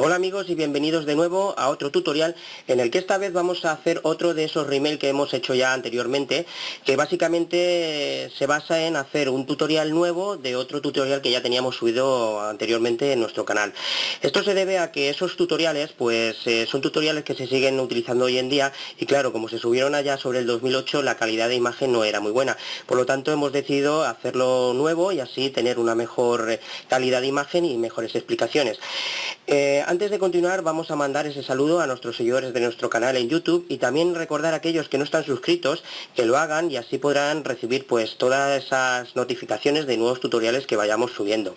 Hola amigos y bienvenidos de nuevo a otro tutorial en el que esta vez vamos a hacer otro de esos remake que hemos hecho ya anteriormente, que básicamente se basa en hacer un tutorial nuevo de otro tutorial que ya teníamos subido anteriormente en nuestro canal. Esto se debe a que esos tutoriales pues son tutoriales que se siguen utilizando hoy en día y claro, como se subieron allá sobre el 2008 la calidad de imagen no era muy buena, por lo tanto hemos decidido hacerlo nuevo y así tener una mejor calidad de imagen y mejores explicaciones. Antes de continuar vamos a mandar ese saludo a nuestros seguidores de nuestro canal en YouTube y también recordar a aquellos que no están suscritos que lo hagan y así podrán recibir pues todas esas notificaciones de nuevos tutoriales que vayamos subiendo.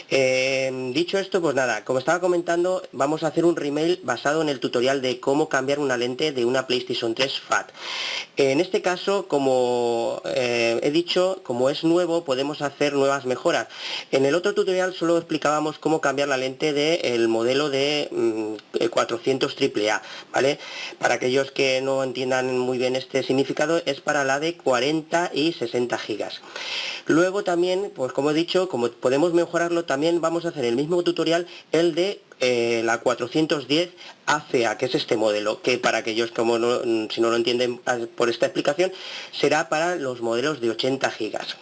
Dicho esto, pues nada, como estaba comentando, vamos a hacer un remake basado en el tutorial de cómo cambiar una lente de una PlayStation 3 FAT. En este caso, como he dicho, como es nuevo, podemos hacer nuevas mejoras. En el otro tutorial solo explicábamos cómo cambiar la lente del modelo de 400 AAA, ¿vale? Para aquellos que no entiendan muy bien este significado, es para la de 40 y 60 gigas. Luego también, pues como he dicho, como podemos mejorarlo, también vamos a hacer el mismo tutorial, el de la 410 ACA, que es este modelo, que para aquellos como si no lo entienden por esta explicación, será para los modelos de 80 gigas.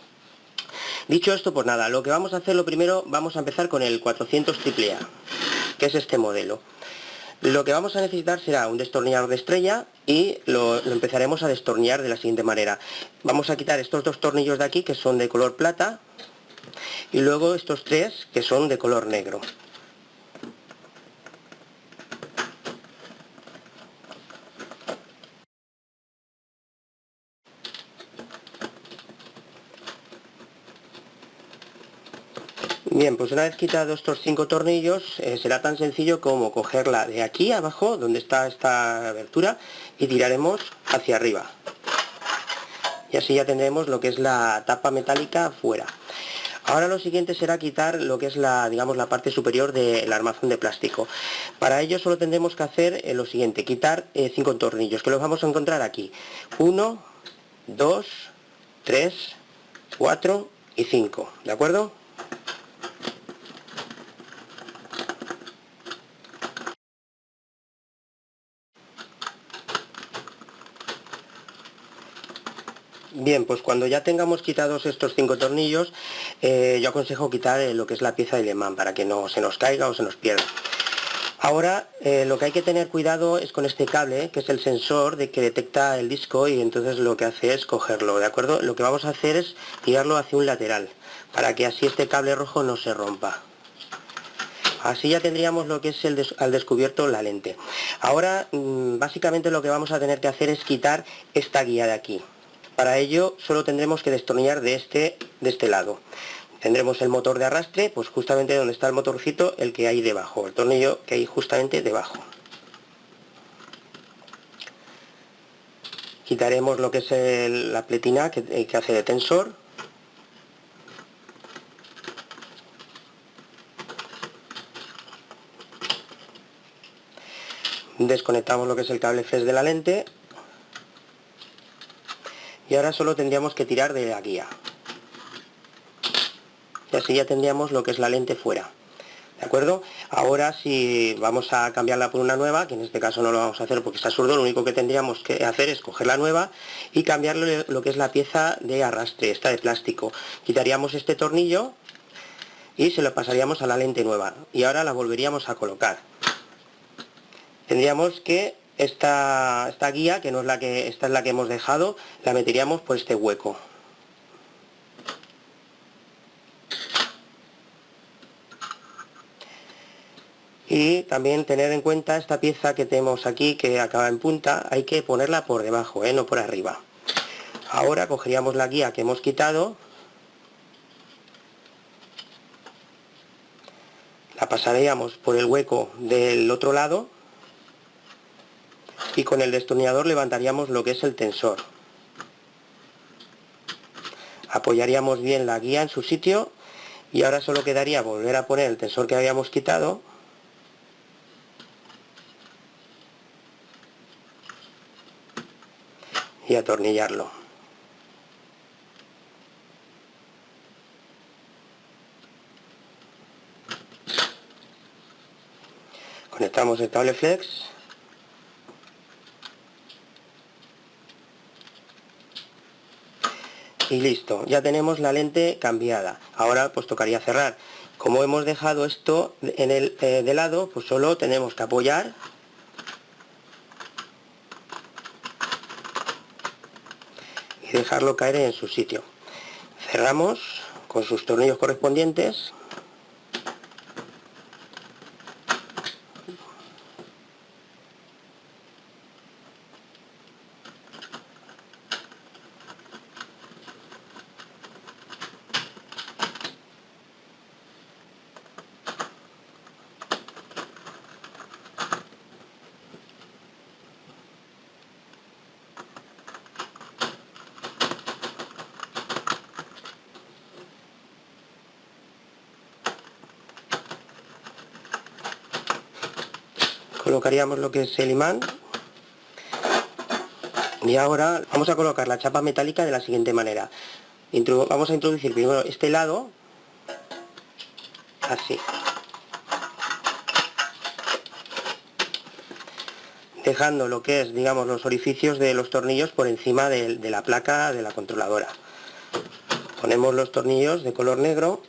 Dicho esto, pues nada, lo que vamos a hacer, lo primero, vamos a empezar con el 400 AAA, que es este modelo. Lo que vamos a necesitar será un destornillador de estrella y lo empezaremos a destornillar de la siguiente manera. Vamos a quitar estos dos tornillos de aquí, que son de color plata, y luego estos tres, que son de color negro. Bien, pues una vez quitados estos 5 tornillos, será tan sencillo como cogerla de aquí abajo, donde está esta abertura, y tiraremos hacia arriba. Y así ya tendremos lo que es la tapa metálica fuera. Ahora lo siguiente será quitar lo que es digamos, la parte superior del armazón de plástico. Para ello solo tendremos que hacer lo siguiente, quitar 5 tornillos, que los vamos a encontrar aquí. 1, 2, 3, 4 y 5, ¿de acuerdo? Bien, pues cuando ya tengamos quitados estos 5 tornillos, yo aconsejo quitar lo que es la pieza del imán para que no se nos caiga o se nos pierda. Ahora lo que hay que tener cuidado es con este cable, que es el sensor de que detecta el disco y entonces lo que hace es cogerlo, ¿de acuerdo? Lo que vamos a hacer es tirarlo hacia un lateral, para que así este cable rojo no se rompa. Así ya tendríamos lo que es al descubierto la lente. Ahora básicamente lo que vamos a tener que hacer es quitar esta guía de aquí. Para ello solo tendremos que destornillar de este lado. Tendremos el motor de arrastre, pues justamente donde está el motorcito, el que hay debajo, el tornillo que hay justamente debajo. Quitaremos lo que es la pletina que hace de tensor. Desconectamos lo que es el cable flash de la lente. Y ahora solo tendríamos que tirar de la guía. Y así ya tendríamos lo que es la lente fuera. ¿De acuerdo? Ahora si vamos a cambiarla por una nueva, que en este caso no lo vamos a hacer porque está absurdo, lo único que tendríamos que hacer es coger la nueva y cambiarle lo que es la pieza de arrastre, esta de plástico. Quitaríamos este tornillo y se lo pasaríamos a la lente nueva. Y ahora la volveríamos a colocar. Tendríamos que esta guía, que no es esta es la que hemos dejado, la meteríamos por este hueco. Y también tener en cuenta esta pieza que tenemos aquí, que acaba en punta, hay que ponerla por debajo, no por arriba. Ahora cogeríamos la guía que hemos quitado, la pasaríamos por el hueco del otro lado y con el destornillador levantaríamos lo que es el tensor. Apoyaríamos bien la guía en su sitio y ahora solo quedaría volver a poner el tensor que habíamos quitado y atornillarlo. Desconectamos el cable flex. Y listo, ya tenemos la lente cambiada. Ahora pues tocaría cerrar. Como hemos dejado esto en el de lado, pues solo tenemos que apoyar y dejarlo caer en su sitio. Cerramos con sus tornillos correspondientes. Colocaríamos lo que es el imán. Y ahora vamos a colocar la chapa metálica de la siguiente manera. Vamos a introducir primero este lado, así, dejando lo que es, digamos, los orificios de los tornillos por encima de la placa de la controladora. Ponemos los tornillos de color negro.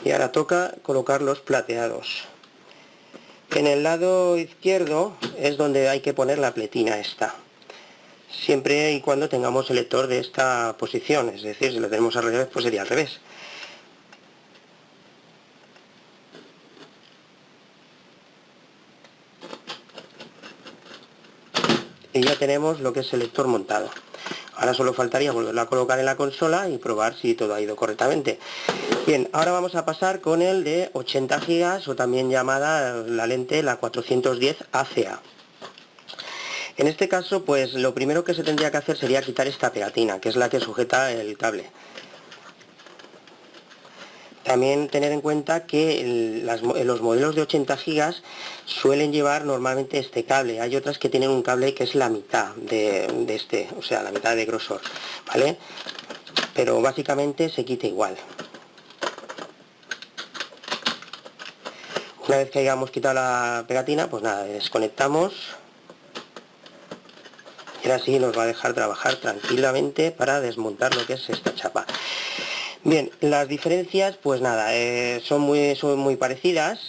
Y ahora toca colocar los plateados. En el lado izquierdo es donde hay que poner la pletina esta. Siempre y cuando tengamos el lector de esta posición, es decir, si lo tenemos al revés, pues sería al revés. Y ya tenemos lo que es el lector montado. Ahora solo faltaría volverlo a colocar en la consola y probar si todo ha ido correctamente. Bien, ahora vamos a pasar con el de 80 GB o también llamada la lente la 410 ACA. En este caso, pues lo primero que se tendría que hacer sería quitar esta pegatina, que es la que sujeta el cable. También tener en cuenta que los modelos de 80 GB suelen llevar normalmente este cable. Hay otras que tienen un cable que es la mitad de este, o sea, la mitad de grosor, ¿vale? Pero básicamente se quita igual. Una vez que hayamos quitado la pegatina, pues nada, desconectamos. Y ahora sí nos va a dejar trabajar tranquilamente para desmontar lo que es esta chapa. Bien, las diferencias, pues nada, son muy parecidas.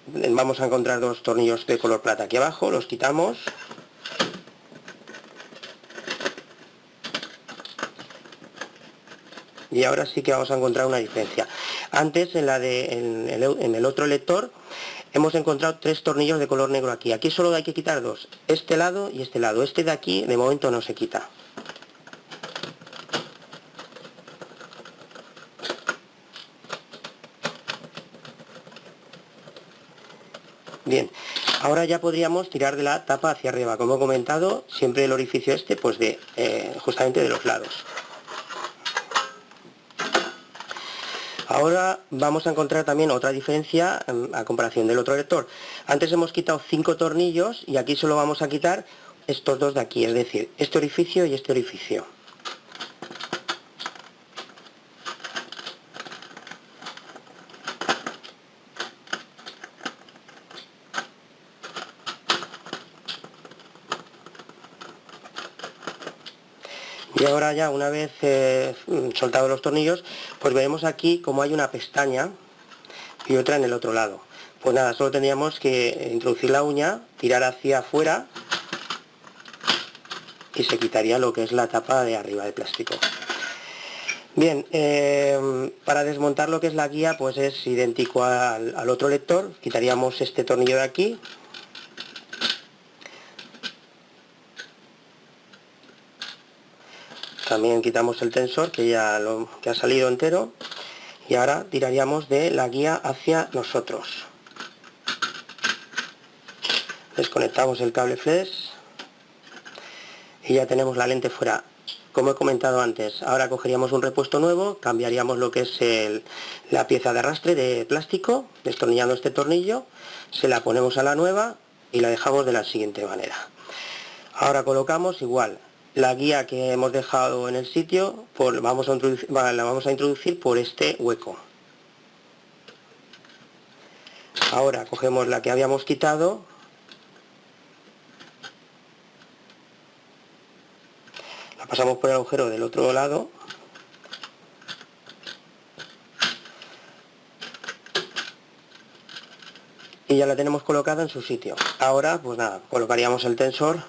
Vamos a encontrar dos tornillos de color plata aquí abajo, los quitamos. Y ahora sí que vamos a encontrar una diferencia. Antes, en el otro lector, hemos encontrado tres tornillos de color negro aquí. Aquí solo hay que quitar dos, este lado y este lado. Este de aquí, de momento, no se quita. Bien, ahora ya podríamos tirar de la tapa hacia arriba. Como he comentado, siempre el orificio este, pues justamente de los lados. Ahora vamos a encontrar también otra diferencia a comparación del otro lector. Antes hemos quitado 5 tornillos y aquí solo vamos a quitar estos dos de aquí, es decir, este orificio y este orificio. Y ahora ya, una vez soltados los tornillos, pues veremos aquí como hay una pestaña y otra en el otro lado. Pues nada, solo tendríamos que introducir la uña, tirar hacia afuera y se quitaría lo que es la tapa de arriba de plástico. Bien, para desmontar lo que es la guía, pues es idéntico al otro lector. Quitaríamos este tornillo de aquí. También quitamos el tensor que ha salido entero. Y ahora tiraríamos de la guía hacia nosotros. Desconectamos el cable flex y ya tenemos la lente fuera. como he comentado antes, ahora cogeríamos un repuesto nuevo, cambiaríamos lo que es la pieza de arrastre de plástico, destornillando este tornillo, se la ponemos a la nueva y la dejamos de la siguiente manera. Ahora colocamos igual la guía que hemos dejado en el sitio, la vamos a introducir por este hueco. Ahora cogemos la que habíamos quitado, la pasamos por el agujero del otro lado y ya la tenemos colocada en su sitio. Ahora pues nada, colocaríamos el tensor,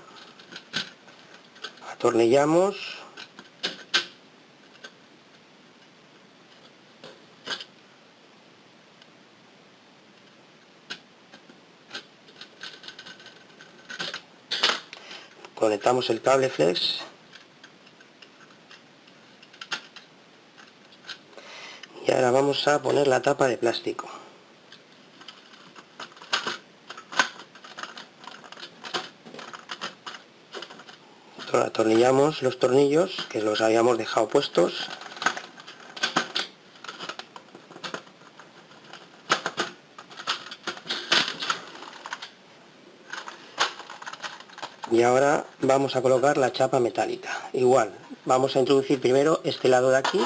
atornillamos conectamos el cable flex y ahora vamos a poner la tapa de plástico. Atornillamos los tornillos que los habíamos dejado puestos y ahora vamos a colocar la chapa metálica. Igual, vamos a introducir primero este lado de aquí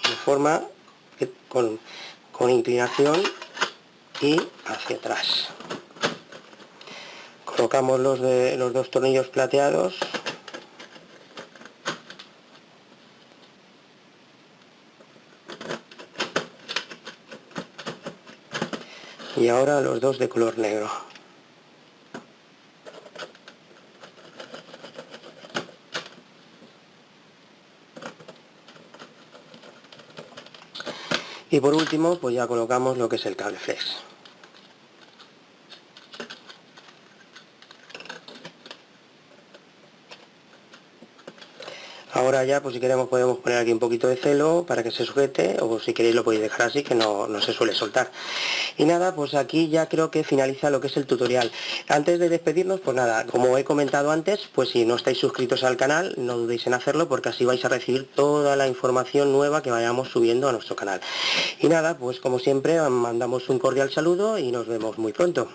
de forma que con inclinación y hacia atrás. Colocamos los dos tornillos plateados y ahora los dos de color negro. Y por último pues ya colocamos lo que es el cable flex. Ahora ya, pues si queremos podemos poner aquí un poquito de celo para que se sujete, o si queréis lo podéis dejar así, que no se suele soltar. Y nada, pues aquí ya creo que finaliza lo que es el tutorial. Antes de despedirnos, pues nada, como he comentado antes, pues si no estáis suscritos al canal, no dudéis en hacerlo, porque así vais a recibir toda la información nueva que vayamos subiendo a nuestro canal. Y nada, pues como siempre, mandamos un cordial saludo y nos vemos muy pronto.